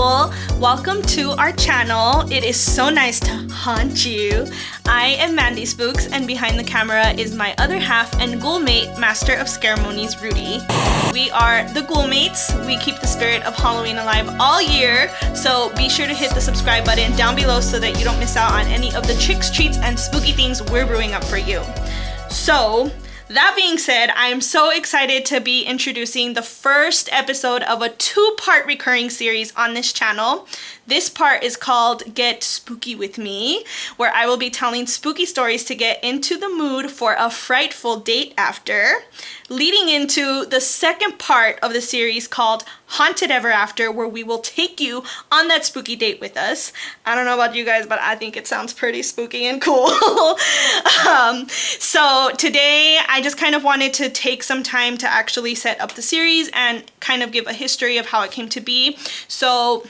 Ghoul, welcome to our channel. It is so nice to haunt you. I am Mandy Spooks, and behind the camera is my other half and ghoulmate, Master of Ceremonies, Rudy. We are the Ghoulmates. We keep the spirit of Halloween alive all year, so be sure to hit the subscribe button down below so that you don't miss out on any of the tricks, treats, and spooky things we're brewing up for you. So, that being said, I am so excited to be introducing the first episode of a two-part recurring series on this channel. This part is called Get Spooky With Me, where I will be telling spooky stories to get into the mood for a frightful date after, leading into the second part of the series called Haunted Ever After, where we will take you on that spooky date with us. I don't know about you guys, but I think it sounds pretty spooky and cool. So today I just kind of wanted to take some time to actually set up the series and kind of give a history of how it came to be. So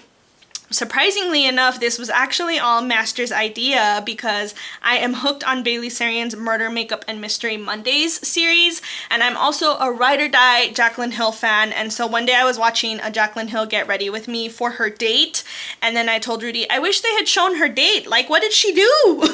surprisingly enough, this was actually all Master's idea because I am hooked on Bailey Sarian's Murder, Makeup, and Mystery Mondays series, and I'm also a ride or die Jaclyn Hill fan. And so one day I was watching a Jaclyn Hill get ready with me for her date, and then I told Rudy, I wish they had shown her date. Like, what did she do?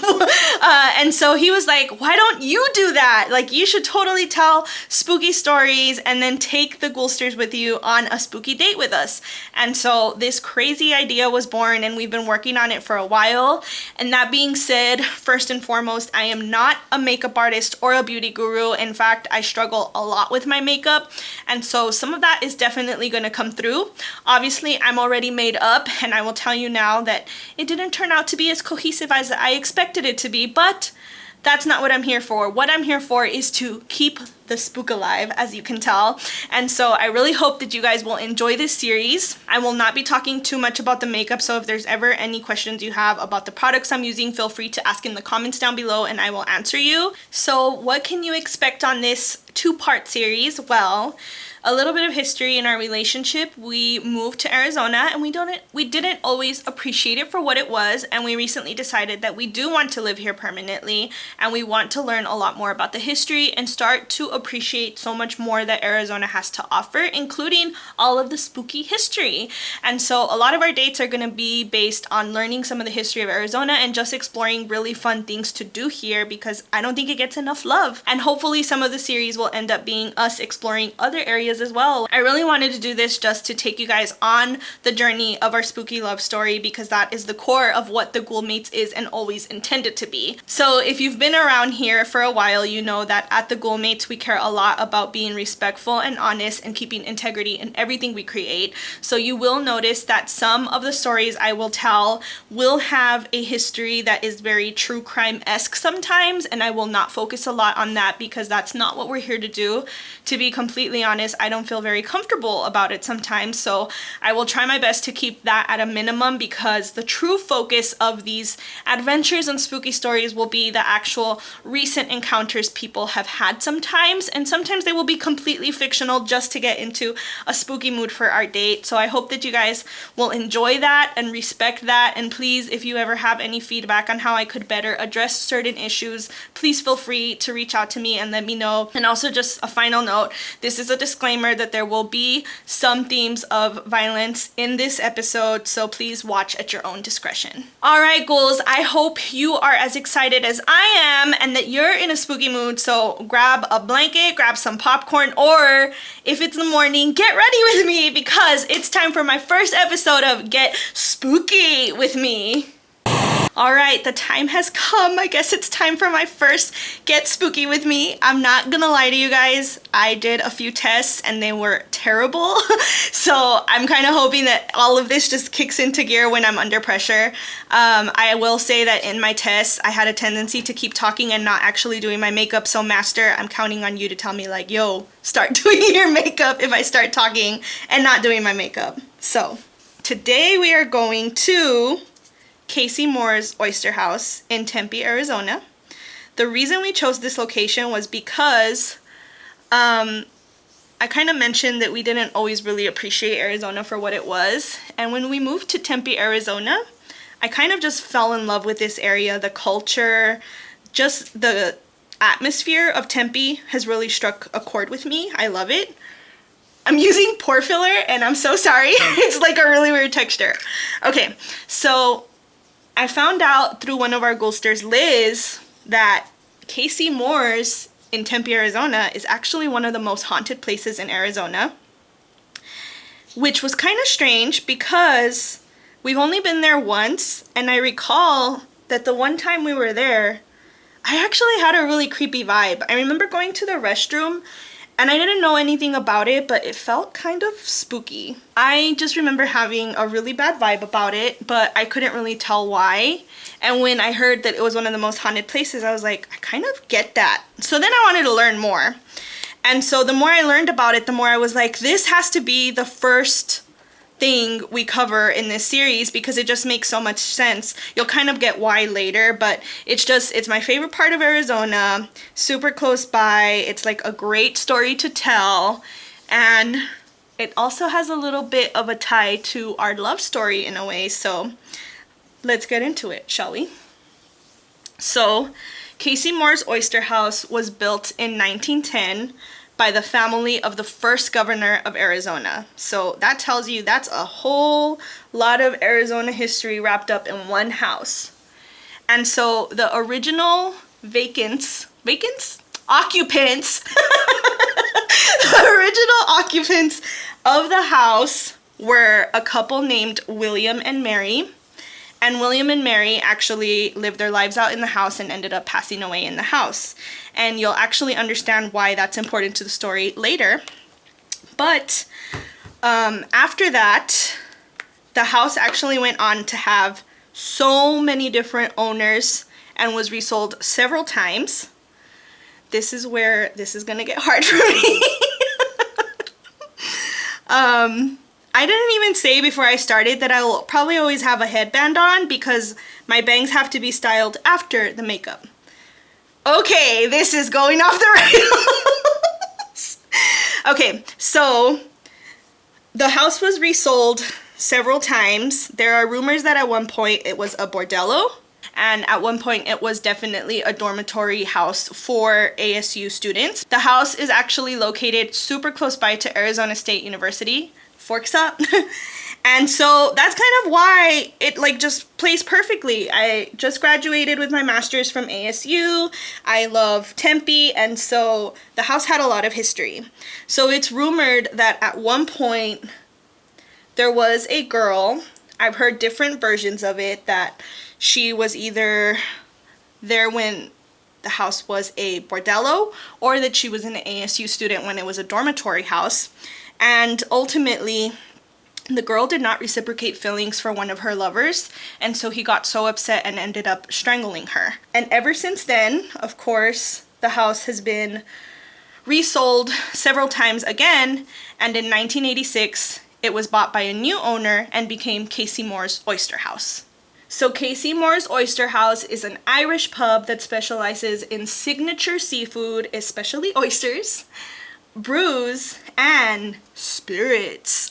And so he was like, why don't you do that? Like, you should totally tell spooky stories and then take the Ghoulsters with you on a spooky date with us. And so this crazy idea was born, and we've been working on it for a while. And that being said, first and foremost, I am not a makeup artist or a beauty guru. In fact, I struggle a lot with my makeup, and so some of that is definitely going to come through. Obviously, I'm already made up, and I will tell you now that it didn't turn out to be as cohesive as I expected it to be, but that's not what I'm here for. What I'm here for is to keep the spook alive, as you can tell. And so I really hope that you guys will enjoy this series. I will not be talking too much about the makeup, so if there's ever any questions you have about the products I'm using, feel free to ask in the comments down below and I will answer you. So what can you expect on this two-part series? Well, a little bit of history in our relationship. We moved to Arizona, and we didn't always appreciate it for what it was, and we recently decided that we do want to live here permanently, and we want to learn a lot more about the history and start to appreciate so much more that Arizona has to offer, including all of the spooky history. And so a lot of our dates are going to be based on learning some of the history of Arizona and just exploring really fun things to do here, because I don't think it gets enough love. And hopefully some of the series will end up being us exploring other areas as well. I really wanted to do this just to take you guys on the journey of our spooky love story, because that is the core of what the Ghoulmates is and always intended to be. So if you've been around here for a while, you know that at the Ghoulmates we care a lot about being respectful and honest and keeping integrity in everything we create. So you will notice that some of the stories I will tell will have a history that is very true crime-esque sometimes, and I will not focus a lot on that because that's not what we're here to do. To be completely honest, I don't feel very comfortable about it sometimes, so I will try my best to keep that at a minimum, because the true focus of these adventures and spooky stories will be the actual recent encounters people have had sometimes, and sometimes they will be completely fictional just to get into a spooky mood for our date. So I hope that you guys will enjoy that and respect that, and please, if you ever have any feedback on how I could better address certain issues, please feel free to reach out to me and let me know. And also, just a final note, this is a disclaimer that there will be some themes of violence in this episode, so please watch at your own discretion. Alright ghouls, I hope you are as excited as I am and that you're in a spooky mood, so grab a blanket, grab some popcorn, or if it's the morning, get ready with me, because it's time for my first episode of Get Spooky With Me. Alright, the time has come. I guess it's time for my first Get Spooky With Me. I'm not gonna lie to you guys, I did a few tests and they were terrible. So I'm kind of hoping that all of this just kicks into gear when I'm under pressure. I will say that in my tests, I had a tendency to keep talking and not actually doing my makeup. So Master, I'm counting on you to tell me like, yo, start doing your makeup if I start talking and not doing my makeup. So today we are going to Casey Moore's Oyster House in Tempe, Arizona. The reason we chose this location was because I kind of mentioned that we didn't always really appreciate Arizona for what it was. And when we moved to Tempe, Arizona, I kind of just fell in love with this area. The culture, just the atmosphere of Tempe has really struck a chord with me. I love it. I'm using pore filler and I'm so sorry. It's like a really weird texture. Okay, so I found out through one of our Ghosters, Liz, that Casey Moore's in Tempe, Arizona is actually one of the most haunted places in Arizona, which was kind of strange because we've only been there once, and I recall that the one time we were there, I actually had a really creepy vibe. I remember going to the restroom and I didn't know anything about it, but it felt kind of spooky. I just remember having a really bad vibe about it, but I couldn't really tell why. And when I heard that it was one of the most haunted places, I was like, I kind of get that. So then I wanted to learn more. And so the more I learned about it, the more I was like, this has to be the first thing we cover in this series because it just makes so much sense. You'll kind of get why later, but it's my favorite part of Arizona, super close by. It's like a great story to tell, and it also has a little bit of a tie to our love story in a way. So let's get into it, shall we? So Casey Moore's Oyster House was built in 1910 by the family of the first governor of Arizona. So that tells you that's a whole lot of Arizona history wrapped up in one house. And so the original occupants, the original occupants of the house were a couple named William and Mary. And William and Mary actually lived their lives out in the house and ended up passing away in the house. And you'll actually understand why that's important to the story later. But after that, the house actually went on to have so many different owners and was resold several times. This is where this is gonna get hard for me. I didn't even say before I started that I will probably always have a headband on because my bangs have to be styled after the makeup. Okay, this is going off the rails. Okay, so the house was resold several times. There are rumors that at one point it was a bordello, and at one point it was definitely a dormitory house for ASU students. The house is actually located super close by to Arizona State University. Forks up. And so that's kind of why it like just plays perfectly. I just graduated with my master's from ASU. I love Tempe, and so the house had a lot of history. So it's rumored that at one point there was a girl, I've heard different versions of it, that she was either there when the house was a bordello or that she was an ASU student when it was a dormitory house. And ultimately, the girl did not reciprocate feelings for one of her lovers, and so he got so upset and ended up strangling her. And ever since then, of course, the house has been resold several times again, and in 1986, it was bought by a new owner and became Casey Moore's Oyster House. So Casey Moore's Oyster House is an Irish pub that specializes in signature seafood, especially oysters, brews, and spirits.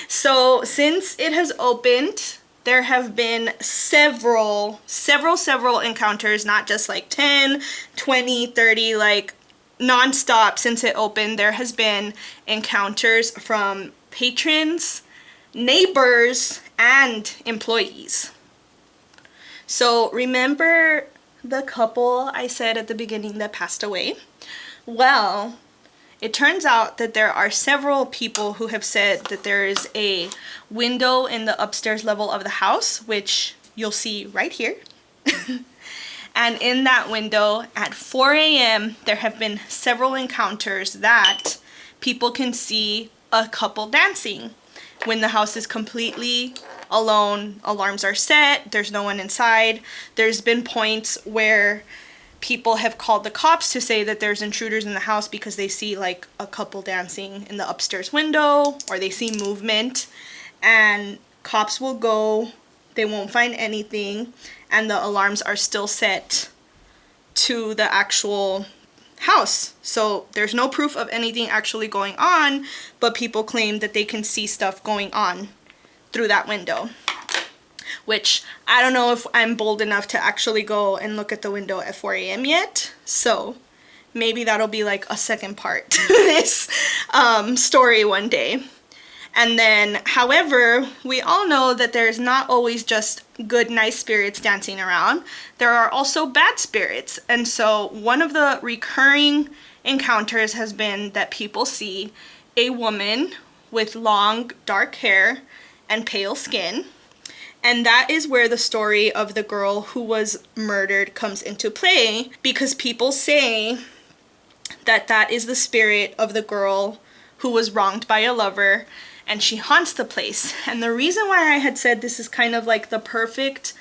So since it has opened, there have been several encounters, not just like 10, 20, 30, like non-stop since it opened. There has been encounters from patrons, neighbors, and employees. So remember the couple I said at the beginning that passed away? Well, it turns out that there are several people who have said that there is a window in the upstairs level of the house, which you'll see right here. And in that window at 4 a.m., there have been several encounters that people can see a couple dancing when the house is completely alone. Alarms are set, there's no one inside. There's been points where people have called the cops to say that there's intruders in the house because they see like a couple dancing in the upstairs window, or they see movement, and cops will go, they won't find anything, and the alarms are still set to the actual house. So there's no proof of anything actually going on, but people claim that they can see stuff going on through that window, which I don't know if I'm bold enough to actually go and look at the window at 4 a.m. yet. So maybe that'll be like a second part to this story one day. And then, however, we all know that there's not always just good, nice spirits dancing around. There are also bad spirits. And so one of the recurring encounters has been that people see a woman with long, dark hair and pale skin. And that is where the story of the girl who was murdered comes into play, because people say that that is the spirit of the girl who was wronged by a lover, and she haunts the place. And the reason why I had said this is kind of like the perfect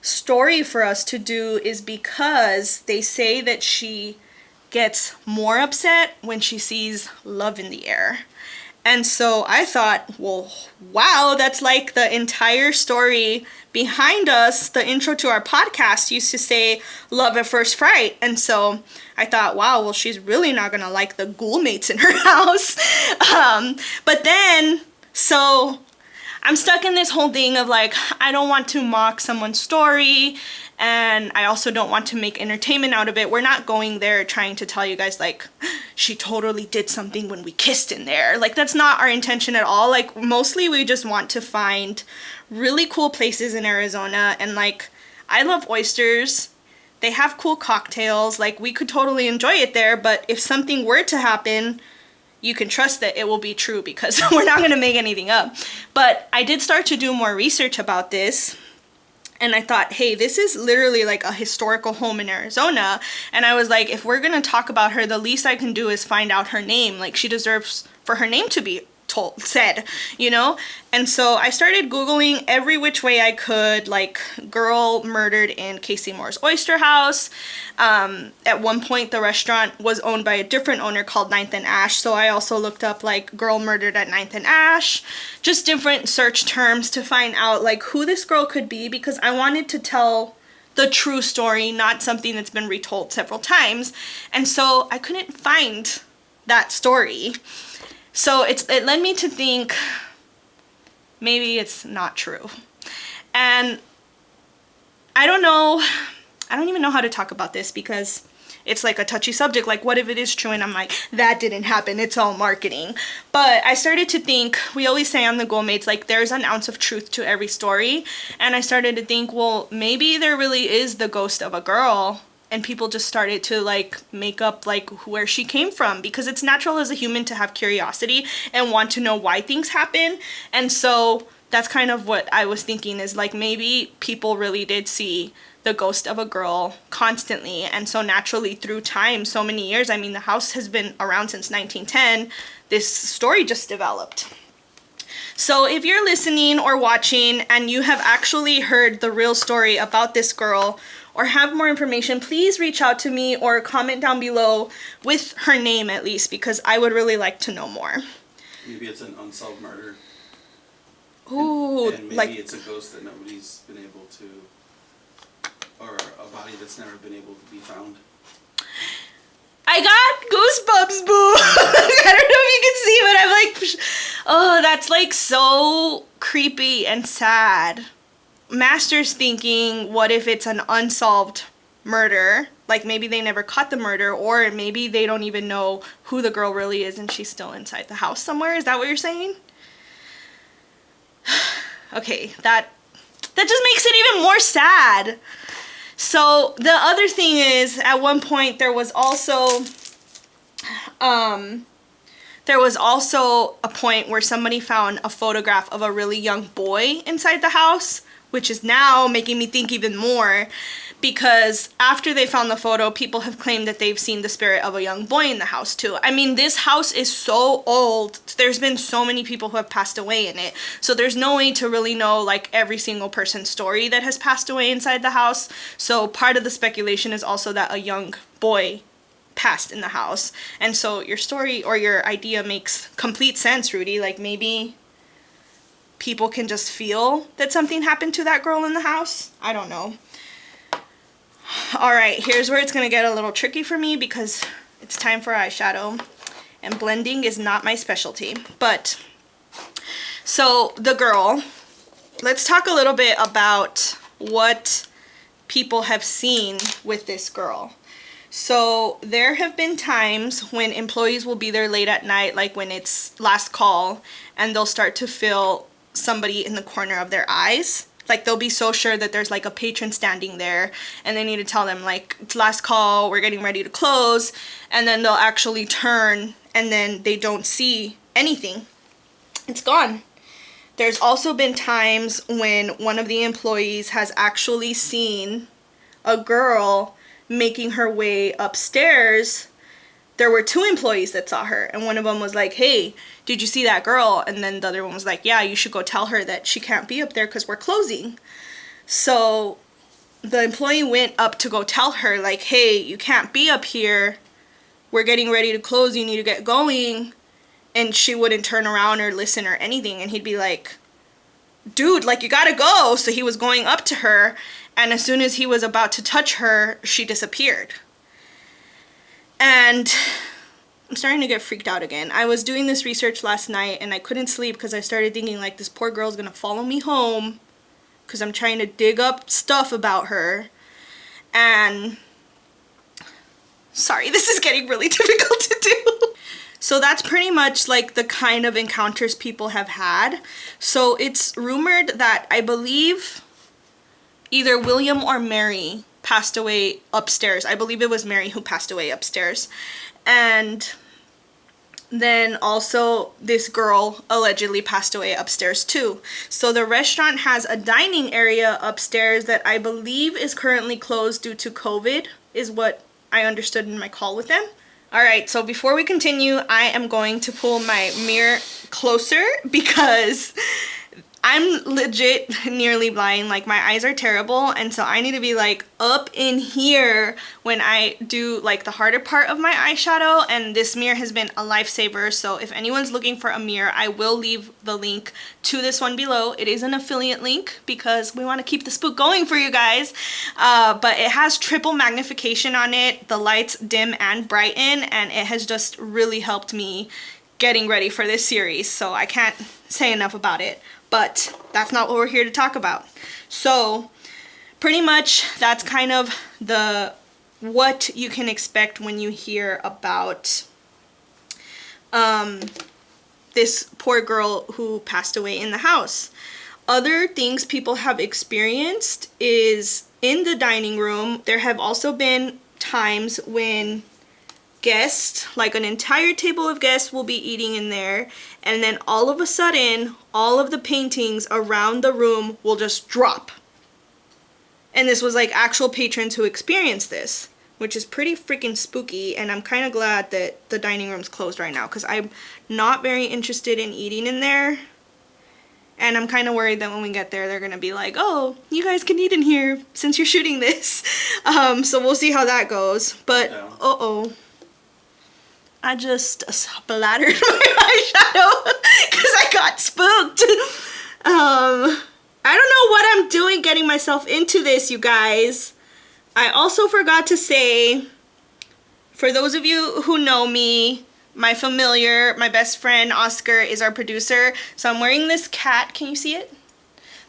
story for us to do is because they say that she gets more upset when she sees love in the air. And so I thought, well, wow, that's like the entire story behind us. The intro to our podcast used to say love at first fright. And so I thought, wow, well, she's really not going to like the ghoul mates in her house. But then, so I'm stuck in this whole thing of like, I don't want to mock someone's story. And I also don't want to make entertainment out of it. We're not going there trying to tell you guys like, she totally did something when we kissed in there. Like, that's not our intention at all. Like, mostly we just want to find really cool places in Arizona. And like, I love oysters. They have cool cocktails. Like, we could totally enjoy it there. But if something were to happen, you can trust that it will be true, because we're not going to make anything up. But I did start to do more research about this. And I thought, hey, this is literally like a historical home in Arizona. And I was like, if we're going to talk about her, the least I can do is find out her name. Like, she deserves for her name to be said, you know? And so I started Googling every which way I could, like girl murdered in Casey Moore's Oyster House. At one point, the restaurant was owned by a different owner called Ninth and Ash. So I also looked up like girl murdered at Ninth and Ash, just different search terms to find out like who this girl could be, because I wanted to tell the true story, not something that's been retold several times. And so I couldn't find that story. So it led me to think maybe it's not true. And I don't know, I don't even know how to talk about this, because it's like a touchy subject. Like, what if it is true? And I'm like, that didn't happen, it's all marketing. But I started to think, we always say on the Ghoul Mates, like, there's an ounce of truth to every story. And I started to think, well, maybe there really is the ghost of a girl. And people just started to like make up like where she came from, because it's natural as a human to have curiosity and want to know why things happen. And so that's kind of what I was thinking, is like maybe people really did see the ghost of a girl constantly. And so naturally through time, so many years, I mean, the house has been around since 1910, this story just developed. So if you're listening or watching and you have actually heard the real story about this girl, or have more information, please reach out to me or comment down below with her name at least, because I would really like to know more. Maybe it's an unsolved murder. Ooh, and maybe like, it's a ghost that nobody's been able to, or a body that's never been able to be found. I got goosebumps, boo. I don't know if you can see, but I'm like, oh, that's like so creepy and sad. Master's thinking, what if it's an unsolved murder? Like, maybe they never caught the murder, or maybe they don't even know who the girl really is and she's still inside the house somewhere. Is that what you're saying? Okay, that just makes it even more sad. So the other thing is, at one point there was also a point where somebody found a photograph of a really young boy inside the house, which is now making me think even more, because after they found the photo, people have claimed that they've seen the spirit of a young boy in the house too. I mean, this house is so old. There's been so many people who have passed away in it. So there's no way to really know like every single person's story that has passed away inside the house. So part of the speculation is also that a young boy passed in the house. And so your story or your idea makes complete sense, Rudy. Like, maybe people can just feel that something happened to that girl in the house. I don't know. Alright, here's where it's going to get a little tricky for me, because it's time for eyeshadow. And blending is not my specialty. But, so the girl, let's talk a little bit about what people have seen with this girl. So there have been times when employees will be there late at night, like when it's last call, and they'll start to feel somebody in the corner of their eyes. Like they'll be so sure that there's like a patron standing there, and they need to tell them like, it's last call, we're getting ready to close, and then they'll actually turn and then they don't see anything. It's gone. There's also been times when one of the employees has actually seen a girl making her way upstairs. There were 2 employees that saw her, and one of them was like, hey, did you see that girl? And then the other one was like, yeah, you should go tell her that she can't be up there because we're closing. So the employee went up to go tell her, like, hey, you can't be up here, we're getting ready to close, you need to get going. And she wouldn't turn around or listen or anything, and he'd be like, dude, like, you gotta go. So he was going up to her, and as soon as he was about to touch her, she disappeared. And I'm starting to get freaked out again. I was doing this research last night, and I couldn't sleep because I started thinking, like, this poor girl's gonna follow me home because I'm trying to dig up stuff about her. And sorry, this is getting really difficult to do. So that's pretty much like the kind of encounters people have had. So it's rumored that, I believe, either William or Mary passed away upstairs. I believe it was Mary who passed away upstairs. And then also this girl allegedly passed away upstairs too. So the restaurant has a dining area upstairs that I believe is currently closed due to COVID, is what I understood in my call with them. Alright, so before we continue, I am going to pull my mirror closer because I'm legit nearly blind. Like, my eyes are terrible, and so I need to be like up in here when I do like the harder part of my eyeshadow, and this mirror has been a lifesaver. So if anyone's looking for a mirror, I will leave the link to this one below. It is an affiliate link because we want to keep the spook going for you guys, but it has triple magnification on it. The lights dim and brighten, and it has just really helped me getting ready for this series, so I can't say enough about it. But that's not what we're here to talk about. So pretty much that's kind of what you can expect when you hear about this poor girl who passed away in the house. Other things people have experienced is in the dining room. There have also been times when guests, like an entire table of guests, will be eating in there, and then all of a sudden all of the paintings around the room will just drop. And this was like actual patrons who experienced this, which is pretty freaking spooky. And I'm kind of glad that the dining room's closed right now because I'm not very interested in eating in there, and I'm kind of worried that when we get there they're gonna be like, oh, you guys can eat in here since you're shooting this. So we'll see how that goes. But I just splattered my eyeshadow because I got spooked. I don't know what I'm doing getting myself into this, you guys. I also forgot to say, for those of you who know me, my familiar, my best friend Oscar is our producer. So I'm wearing this cat. Can you see it?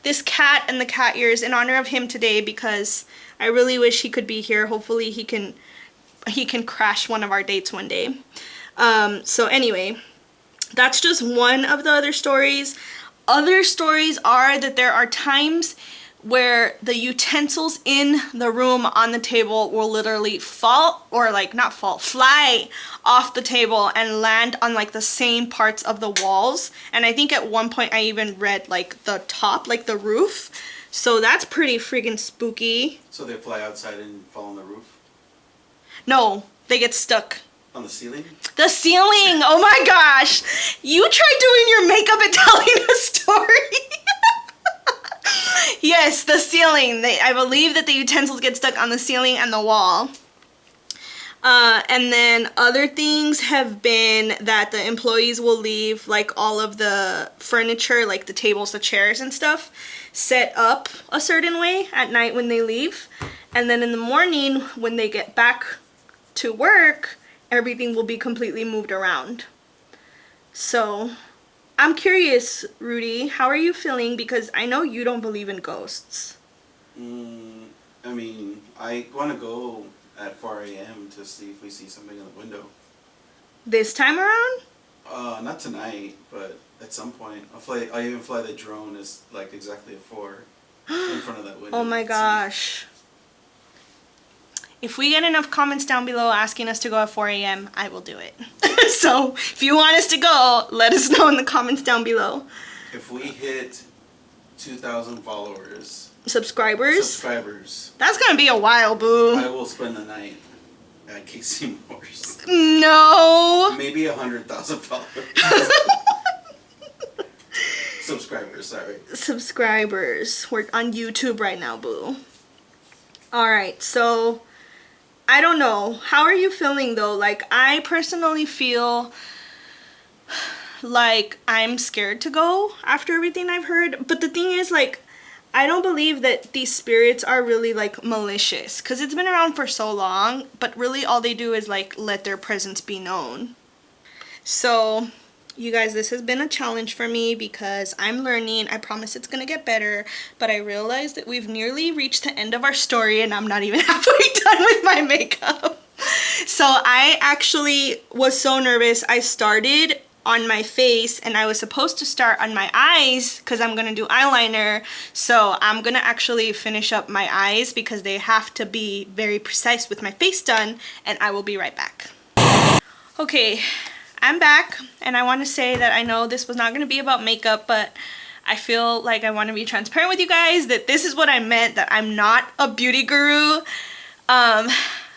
This cat and the cat ears in honor of him today because I really wish he could be here. Hopefully he can crash one of our dates one day. So anyway, that's just one of the other stories. Other stories are that there are times where the utensils in the room on the table will literally fall, or like not fall, fly off the table and land on like the same parts of the walls. And I think at one point I even read like the top, like the roof. So that's pretty freaking spooky. So they fly outside and fall on the roof? No, they get stuck. On the ceiling? The ceiling! Oh my gosh! You try doing your makeup and telling a story. Yes, the ceiling. I believe that the utensils get stuck on the ceiling and the wall. And then other things have been that the employees will leave like all of the furniture, like the tables, the chairs and stuff, set up a certain way at night when they leave. And then in the morning when they get back to work, everything will be completely moved around. So I'm curious, Rudy, how are you feeling? Because I know you don't believe in ghosts. I mean, I want to go at 4 a.m. to see if we see something in the window. This time around? Not tonight, but at some point. I'll even fly the drone as like exactly at 4 in front of that window. Oh my gosh. If we get enough comments down below asking us to go at 4 a.m., I will do it. So if you want us to go, let us know in the comments down below. If we hit 2,000 followers. Subscribers? Subscribers. That's gonna be a while, boo. I will spend the night at Casey Moore's. No. Maybe 100,000 followers. Subscribers, sorry. Subscribers. We're on YouTube right now, boo. Alright, so I don't know. How are you feeling though? Like, I personally feel like I'm scared to go after everything I've heard. But the thing is, like, I don't believe that these spirits are really like malicious, because it's been around for so long, but really all they do is like let their presence be known. So you guys, this has been a challenge for me because I'm learning. I promise it's gonna get better, but I realized that we've nearly reached the end of our story and I'm not even halfway done with my makeup. So I actually was so nervous. I started on my face and I was supposed to start on my eyes because I'm gonna do eyeliner. So I'm gonna actually finish up my eyes because they have to be very precise with my face done, and I will be right back. Okay, I'm back, and I want to say that I know this was not going to be about makeup, but I feel like I want to be transparent with you guys that this is what I meant, that I'm not a beauty guru.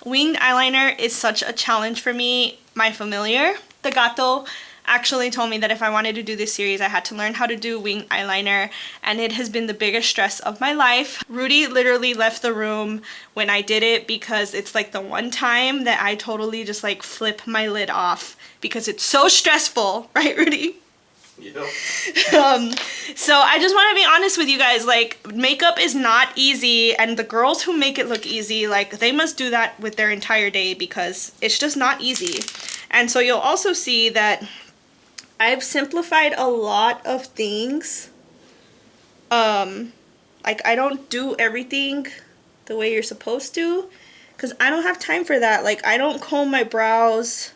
Winged eyeliner is such a challenge for me. My familiar, the gato, actually told me that if I wanted to do this series, I had to learn how to do winged eyeliner, and it has been the biggest stress of my life. Rudy literally left the room when I did it because it's like the one time that I totally just like flip my lid off because it's so stressful, right, Rudy? Yep. So I just want to be honest with you guys, like, makeup is not easy, and the girls who make it look easy, like, they must do that with their entire day because it's just not easy. And so you'll also see that I've simplified a lot of things. Like, I don't do everything the way you're supposed to because I don't have time for that. Like, I don't comb my brows.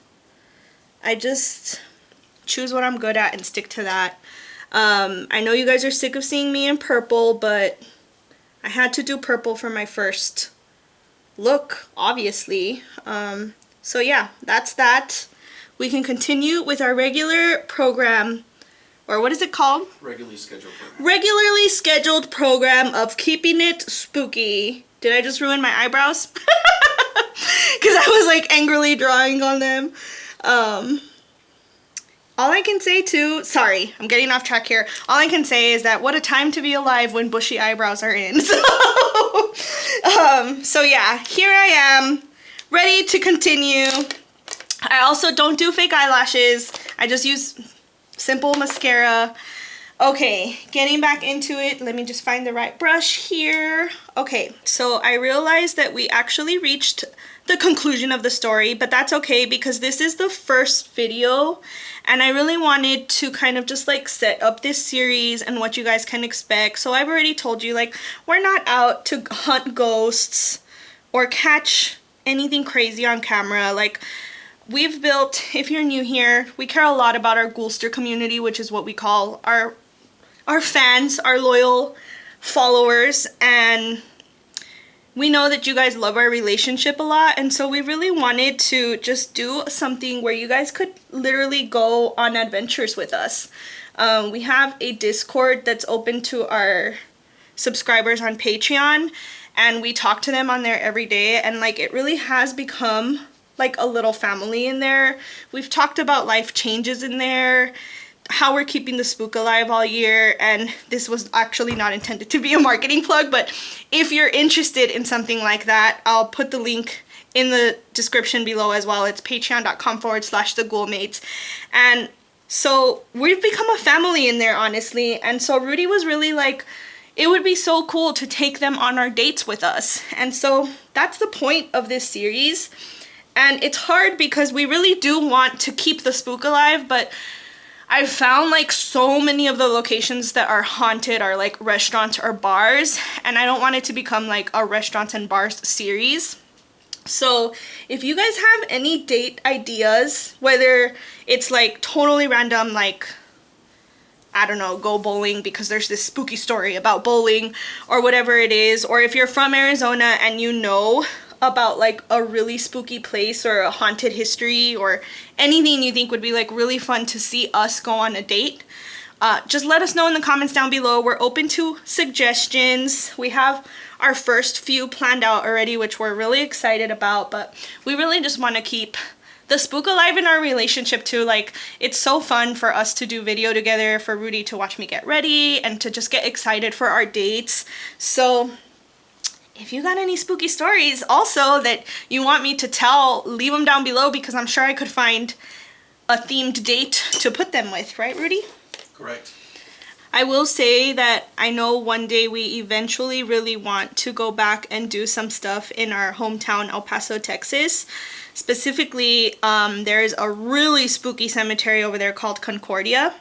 I just choose what I'm good at and stick to that. I know you guys are sick of seeing me in purple, but I had to do purple for my first look, obviously. So yeah, that's that. We can continue with our regular program, or what is it called? Regularly scheduled program. Regularly scheduled program of keeping it spooky. Did I just ruin my eyebrows? Because I was like angrily drawing on them. All I can say too, sorry, I'm getting off track here. All I can say is that what a time to be alive when bushy eyebrows are in. So yeah, here I am, ready to continue. I also don't do fake eyelashes. I just use simple mascara. Okay, getting back into it. Let me just find the right brush here. Okay, so I realized that we actually reached the conclusion of the story, but that's okay because this is the first video and I really wanted to kind of just like set up this series and what you guys can expect. So I've already told you, like, we're not out to hunt ghosts or catch anything crazy on camera. Like, we've built, if you're new here, we care a lot about our Ghoulster community, which is what we call our fans, our loyal followers, and we know that you guys love our relationship a lot, and so we really wanted to just do something where you guys could literally go on adventures with us. We have a Discord that's open to our subscribers on Patreon, and we talk to them on there every day, and like, it really has become like a little family in there. We've talked about life changes in there, how we're keeping the spook alive all year, and this was actually not intended to be a marketing plug, but if you're interested in something like that, I'll put the link in the description below as well. It's patreon.com/theghoulmates. And so we've become a family in there, honestly, and so Rudy was really like, it would be so cool to take them on our dates with us. And so that's the point of this series. And it's hard because we really do want to keep the spook alive, but I've found like so many of the locations that are haunted are like restaurants or bars, and I don't want it to become like a restaurants and bars series. So if you guys have any date ideas, whether it's like totally random, like, I don't know, go bowling because there's this spooky story about bowling or whatever it is, or if you're from Arizona and you know about like a really spooky place or a haunted history or anything you think would be like really fun to see us go on a date, just let us know in the comments down below. We're open to suggestions. We have our first few planned out already, which we're really excited about, but we really just want to keep the spook alive in our relationship too. Like, it's so fun for us to do video together, for Rudy to watch me get ready, and to just get excited for our dates. So if you got any spooky stories also that you want me to tell, leave them down below, because I'm sure I could find a themed date to put them with, right, Rudy? Correct. I will say that I know one day we eventually really want to go back and do some stuff in our hometown, El Paso, Texas. Specifically, there's a really spooky cemetery over there called Concordia.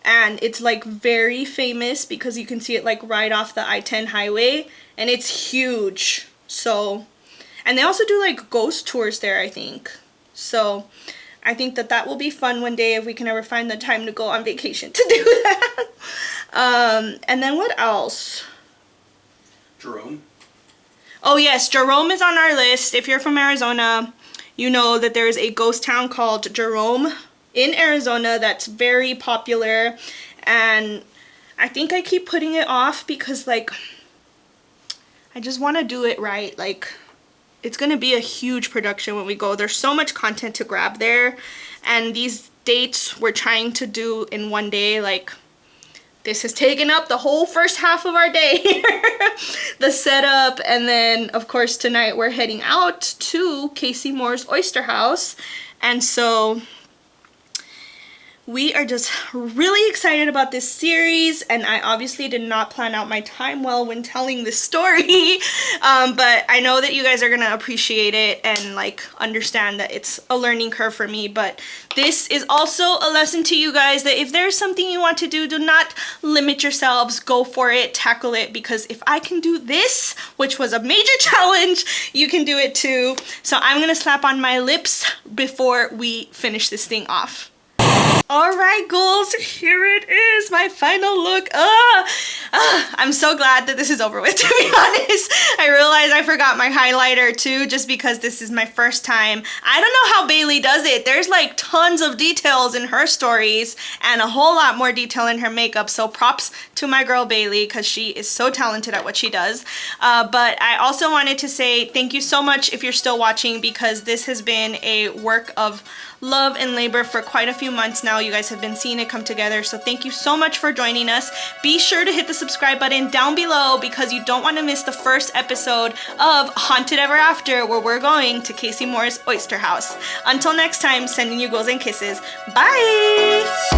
And it's like very famous because you can see it like right off the I-10 highway. And it's huge. So, and they also do like ghost tours there, I think. So I think that that will be fun one day if we can ever find the time to go on vacation to do that. And then what else? Jerome. Oh yes, Jerome is on our list. If you're from Arizona, you know that there's a ghost town called Jerome in Arizona that's very popular. And I think I keep putting it off because, like, I just want to do it right. Like, it's going to be a huge production when we go. There's so much content to grab there. And these dates we're trying to do in one day, like, this has taken up the whole first half of our day. The setup, and then, of course, tonight we're heading out to Casey Moore's Oyster House. And so we are just really excited about this series, and I obviously did not plan out my time well when telling this story, but I know that you guys are gonna appreciate it and like understand that it's a learning curve for me. But this is also a lesson to you guys that if there's something you want to do not limit yourselves. Go for it, tackle it, because if I can do this, which was a major challenge, you can do it too. So I'm gonna slap on my lips before we finish this thing off. Alright, ghouls, here it is, my final look. I'm so glad that this is over with, to be honest. I realized I forgot my highlighter too, just because this is my first time. I don't know how Bailey does it. There's like tons of details in her stories and a whole lot more detail in her makeup, so props to my girl Bailey, because she is so talented at what she does. But I also wanted to say thank you so much if you're still watching, because this has been a work of love and labor for quite a few months now. You guys have been seeing it come together, so thank you so much for joining us. Be sure to hit the subscribe button down below, because you don't want to miss the first episode of Haunted Ever After, where we're going to Casey Moore's Oyster House. Until next time, sending you goals and kisses. Bye!